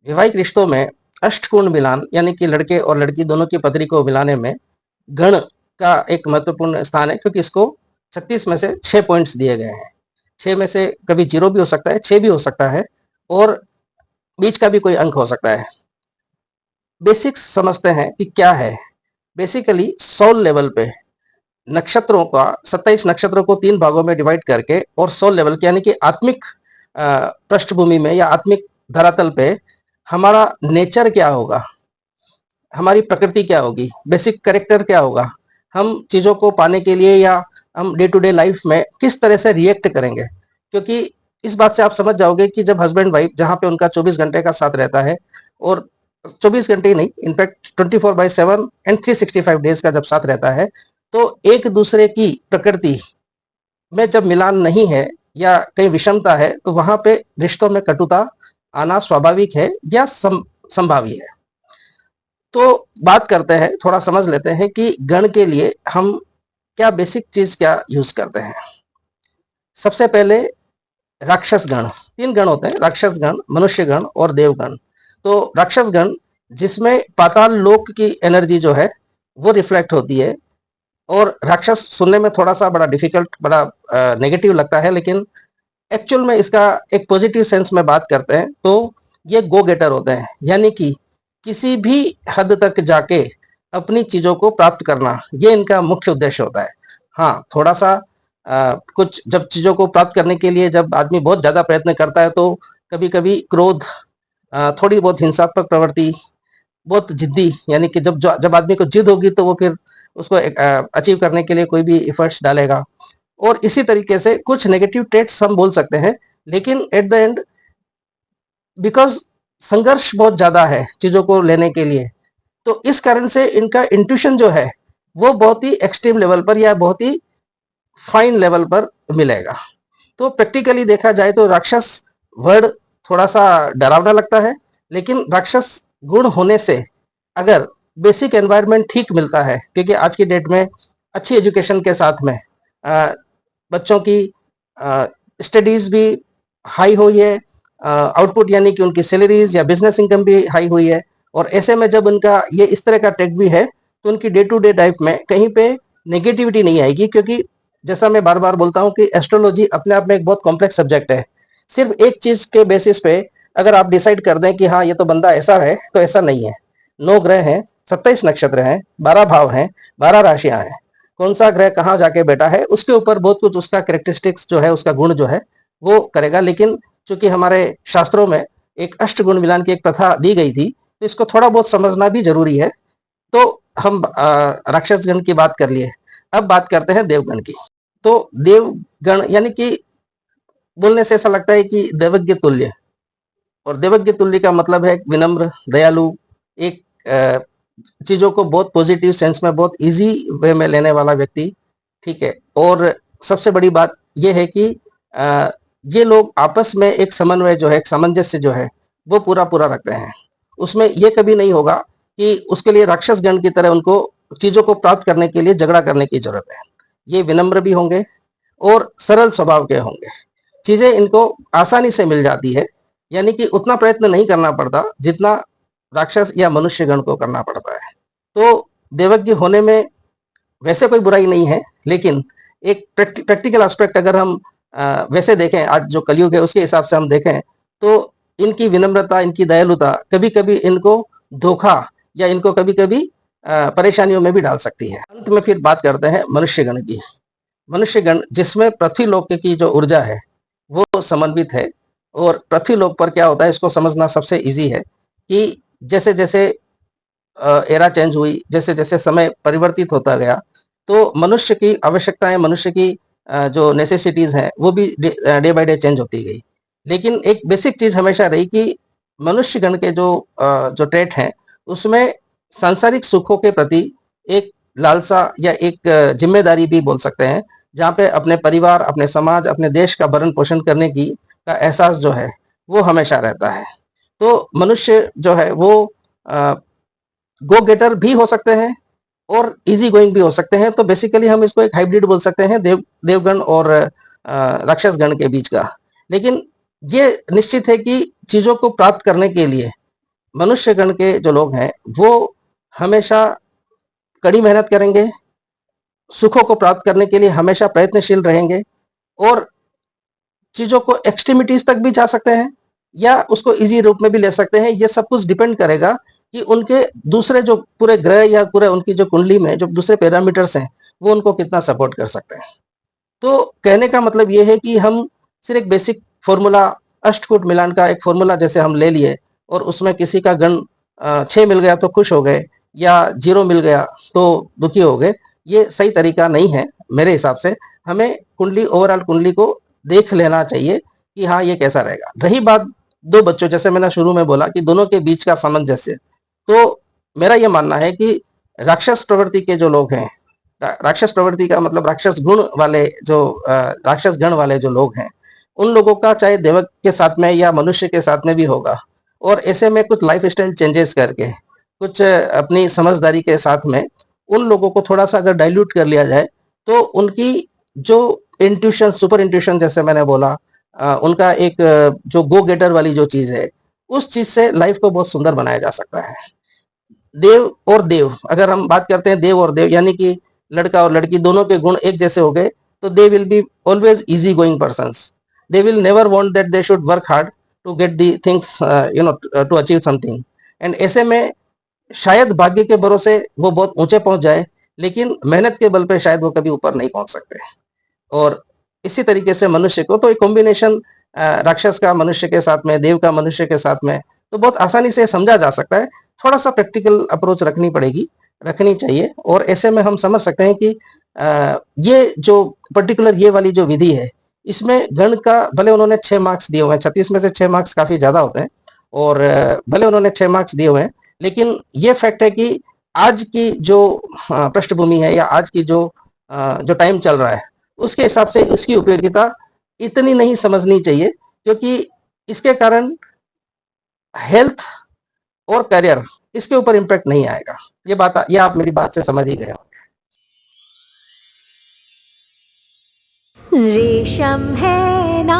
वैवाहिक रिश्तों में अष्टकोण मिलान यानी कि लड़के और लड़की दोनों की पत्री को मिलाने में गण का एक महत्वपूर्ण स्थान है, क्योंकि इसको 36 में से 6 पॉइंट्स दिए गए हैं। 6 में से कभी 0 भी हो सकता है, 6 भी हो सकता है और बीच का भी कोई अंक हो सकता है। बेसिक्स समझते हैं कि क्या है। बेसिकली सोल लेवल पे नक्षत्रों का 27 नक्षत्रों को 3 भागों में डिवाइड करके और सोल लेवल यानी कि आत्मिक पृष्ठभूमि में या आत्मिक धरातल पे हमारा नेचर क्या होगा, हमारी प्रकृति क्या होगी, बेसिक कैरेक्टर क्या होगा, हम चीजों को पाने के लिए या हम डे टू डे लाइफ में किस तरह से रिएक्ट करेंगे। क्योंकि इस बात से आप समझ जाओगे कि जब हस्बैंड वाइफ जहां पे उनका 24 घंटे का साथ रहता है, और 24 घंटे ही नहीं, इनफैक्ट 24/7 एंड 365 डेज का जब साथ रहता है, तो एक दूसरे की प्रकृति में जब मिलान नहीं है या कहीं विषमता है, तो वहां पे रिश्तों में कटुता आना स्वाभाविक है या संभावी है। तो बात करते हैं, थोड़ा समझ लेते हैं कि गण के लिए हम क्या बेसिक चीज क्या यूज करते हैं। सबसे पहले राक्षस गण। 3 गण होते हैं, राक्षस गण, मनुष्य गण और देवगण। तो राक्षस गण जिसमें पाताल लोक की एनर्जी जो है वो रिफ्लेक्ट होती है। और राक्षस सुनने में थोड़ा सा बड़ा डिफिकल्ट, बड़ा नेगेटिव लगता है, लेकिन एक्चुअल में इसका एक पॉजिटिव सेंस में बात करते हैं तो ये गो गेटर होते हैं, यानी कि किसी भी हद तक जाके अपनी चीजों को प्राप्त करना, ये इनका मुख्य उद्देश्य होता है। हाँ, थोड़ा सा कुछ जब चीजों को प्राप्त करने के लिए जब आदमी बहुत ज्यादा प्रयत्न करता है तो कभी कभी क्रोध, थोड़ी बहुत हिंसात्मक प्रवृत्ति, बहुत जिद्दी, यानी कि जब आदमी को जिद होगी तो वो फिर उसको अचीव करने के लिए कोई भी एफर्ट्स डालेगा। और इसी तरीके से कुछ नेगेटिव ट्रेट्स हम बोल सकते हैं, लेकिन एट द एंड बिकॉज संघर्ष बहुत ज्यादा है चीजों को लेने के लिए, तो इस कारण से इनका इंट्यूशन जो है वो बहुत ही एक्सट्रीम लेवल पर या बहुत ही फाइन लेवल पर मिलेगा। तो प्रैक्टिकली देखा जाए तो राक्षस वर्ड थोड़ा सा डरावना लगता है, लेकिन राक्षस गुण होने से अगर बेसिक एनवायरनमेंट ठीक मिलता है, क्योंकि आज की डेट में अच्छी एजुकेशन के साथ में बच्चों की स्टडीज भी हाई हुई है, आउटपुट यानी कि उनकी सैलरीज या बिजनेस इनकम भी हाई हुई है। और ऐसे में जब उनका ये इस तरह का टेक भी है तो उनकी डे टू डे लाइफ में कहीं पे नेगेटिविटी नहीं आएगी, क्योंकि जैसा मैं बार बार बोलता हूँ कि एस्ट्रोलॉजी अपने आप में एक बहुत कॉम्प्लेक्स सब्जेक्ट है। सिर्फ एक चीज के बेसिस पे अगर आप डिसाइड कर दें कि हाँ ये तो बंदा ऐसा है, तो ऐसा नहीं है। 9 ग्रह हैं, 27 नक्षत्र हैं, 12 भाव हैं, 12 राशियां हैं। कौन सा ग्रह कहाँ जाके बैठा है उसके ऊपर बहुत कुछ उसका कैरेक्टरिस्टिक्स जो है, उसका गुण जो है वो करेगा। लेकिन चूंकि हमारे शास्त्रों में एक अष्ट गुण मिलान की एक प्रथा दी गई थी, तो इसको थोड़ा बहुत समझना भी जरूरी है। तो हम राक्षस गण की बात कर लिए, अब बात करते हैं देवगण की। तो देवगण यानी कि बोलने से ऐसा लगता है कि देवज्ञ तुल्य, और देवज्ञ तुल्य का मतलब है विनम्र, दयालु, एक चीजों को बहुत पॉजिटिव सेंस में बहुत इजी वे में लेने वाला व्यक्ति। ठीक है। और सबसे बड़ी बात यह है कि ये लोग आपस में एक समन्वय जो है, एक सामंजस्य जो है वो पूरा पूरा रखते हैं। उसमें ये कभी नहीं होगा कि उसके लिए राक्षस गण की तरह उनको चीजों को प्राप्त करने के लिए झगड़ा करने की जरूरत है। ये विनम्र भी होंगे और सरल स्वभाव के होंगे। चीजें इनको आसानी से मिल जाती है, यानी कि उतना प्रयत्न नहीं करना पड़ता जितना राक्षस या मनुष्य गण को करना पड़ता है। तो देवज्ञ होने में वैसे कोई बुराई नहीं है, लेकिन एक प्रैक्टिकल एस्पेक्ट अगर हम वैसे देखें, आज जो कलयुग है उसके हिसाब से हम देखें, तो इनकी विनम्रता, इनकी दयालुता कभी कभी इनको धोखा या इनको कभी कभी परेशानियों में भी डाल सकती है। अंत में फिर बात करते हैं मनुष्य गण की। मनुष्य गण जिसमें पृथ्वी लोक की जो ऊर्जा है वो समन्वित है। और पृथ्वी लोक पर क्या होता है इसको समझना सबसे इजी है कि जैसे जैसे एरा चेंज हुई, जैसे जैसे समय परिवर्तित होता गया, तो मनुष्य की आवश्यकताएं, मनुष्य की जो नेसेसिटीज हैं वो भी डे बाय डे चेंज होती गई। लेकिन एक बेसिक चीज हमेशा रही कि मनुष्य गण के जो ट्रेट हैं उसमें सांसारिक सुखों के प्रति एक लालसा या एक जिम्मेदारी भी बोल सकते हैं, जहाँ पे अपने परिवार, अपने समाज, अपने देश का भरण पोषण करने की का एहसास जो है वो हमेशा रहता है। तो मनुष्य जो है वो गो गेटर भी हो सकते हैं और इजी गोइंग भी हो सकते हैं। तो बेसिकली हम इसको एक हाइब्रिड बोल सकते हैं देवगण और राक्षस गण के बीच का। लेकिन ये निश्चित है कि चीजों को प्राप्त करने के लिए मनुष्य गण के जो लोग हैं वो हमेशा कड़ी मेहनत करेंगे, सुखों को प्राप्त करने के लिए हमेशा प्रयत्नशील रहेंगे और चीजों को एक्सट्रीमिटीज तक भी जा सकते हैं या उसको इजी रूप में भी ले सकते हैं। ये सब कुछ डिपेंड करेगा कि उनके दूसरे जो पूरे ग्रह या पूरे उनकी जो कुंडली में जो दूसरे पैरामीटर्स हैं वो उनको कितना सपोर्ट कर सकते हैं। तो कहने का मतलब ये है कि हम सिर्फ एक बेसिक फॉर्मूला अष्टकूट मिलान का एक फॉर्मूला जैसे हम ले लिए और उसमें किसी का गण 6 मिल गया तो खुश हो गए या 0 मिल गया तो दुखी हो गए, ये सही तरीका नहीं है मेरे हिसाब से। हमें कुंडली ओवरऑल कुंडली को देख लेना चाहिए कि हाँ ये कैसा रहेगा। रही बात दो बच्चों, जैसे मैंने शुरू में बोला कि दोनों के बीच का सामंजस्य, तो मेरा ये मानना है कि राक्षस प्रवृत्ति के जो लोग हैं, राक्षस प्रवृत्ति का मतलब राक्षस गुण वाले जो राक्षस गण वाले जो लोग हैं, उन लोगों का चाहे देवक के साथ में या मनुष्य के साथ में भी होगा। और ऐसे में कुछ लाइफ स्टाइल चेंजेस करके, कुछ अपनी समझदारी के साथ में उन लोगों को थोड़ा सा अगर डाइल्यूट कर लिया जाए तो उनकी जो इंट्यूशन, सुपर इंट्यूशन जैसे मैंने बोला, उनका एक जो गो गेटर वाली जो चीज है, उस चीज से लाइफ को बहुत सुंदर बनाया जा सकता है। देव और देव, अगर हम बात करते हैं देव और देव, यानी कि लड़का और लड़की दोनों के गुण एक जैसे हो गए, तो they will be always easy going persons. They will never want that they should work hard to get the things, to achieve something. And ऐसे में शायद भाग्य के भरोसे वो बहुत ऊंचे पहुंच जाए, लेकिन मेहनत के बल पे शायद वो कभी ऊपर नहीं पहुंच सकते। और इसी तरीके से मनुष्य को तो एक कॉम्बिनेशन राक्षस का मनुष्य के साथ में, देव का मनुष्य के साथ में, तो बहुत आसानी से समझा जा सकता है। थोड़ा सा प्रैक्टिकल अप्रोच रखनी चाहिए। और ऐसे में हम समझ सकते हैं कि ये जो पर्टिकुलर ये वाली जो विधि है, इसमें गण का भले उन्होंने 6 मार्क्स दिए हुए हैं, 36 में से 6 मार्क्स काफी ज्यादा होते हैं, और भले उन्होंने 6 मार्क्स दिए हुए हैं, लेकिन ये फैक्ट है कि आज की जो पृष्ठभूमि है या आज की जो टाइम चल रहा है, उसके हिसाब से इसकी उपयोगिता इतनी नहीं समझनी चाहिए, क्योंकि इसके कारण हेल्थ और करियर, इसके ऊपर इम्पैक्ट नहीं आएगा। ये आप मेरी बात से समझ ही गए हो। रेशम है ना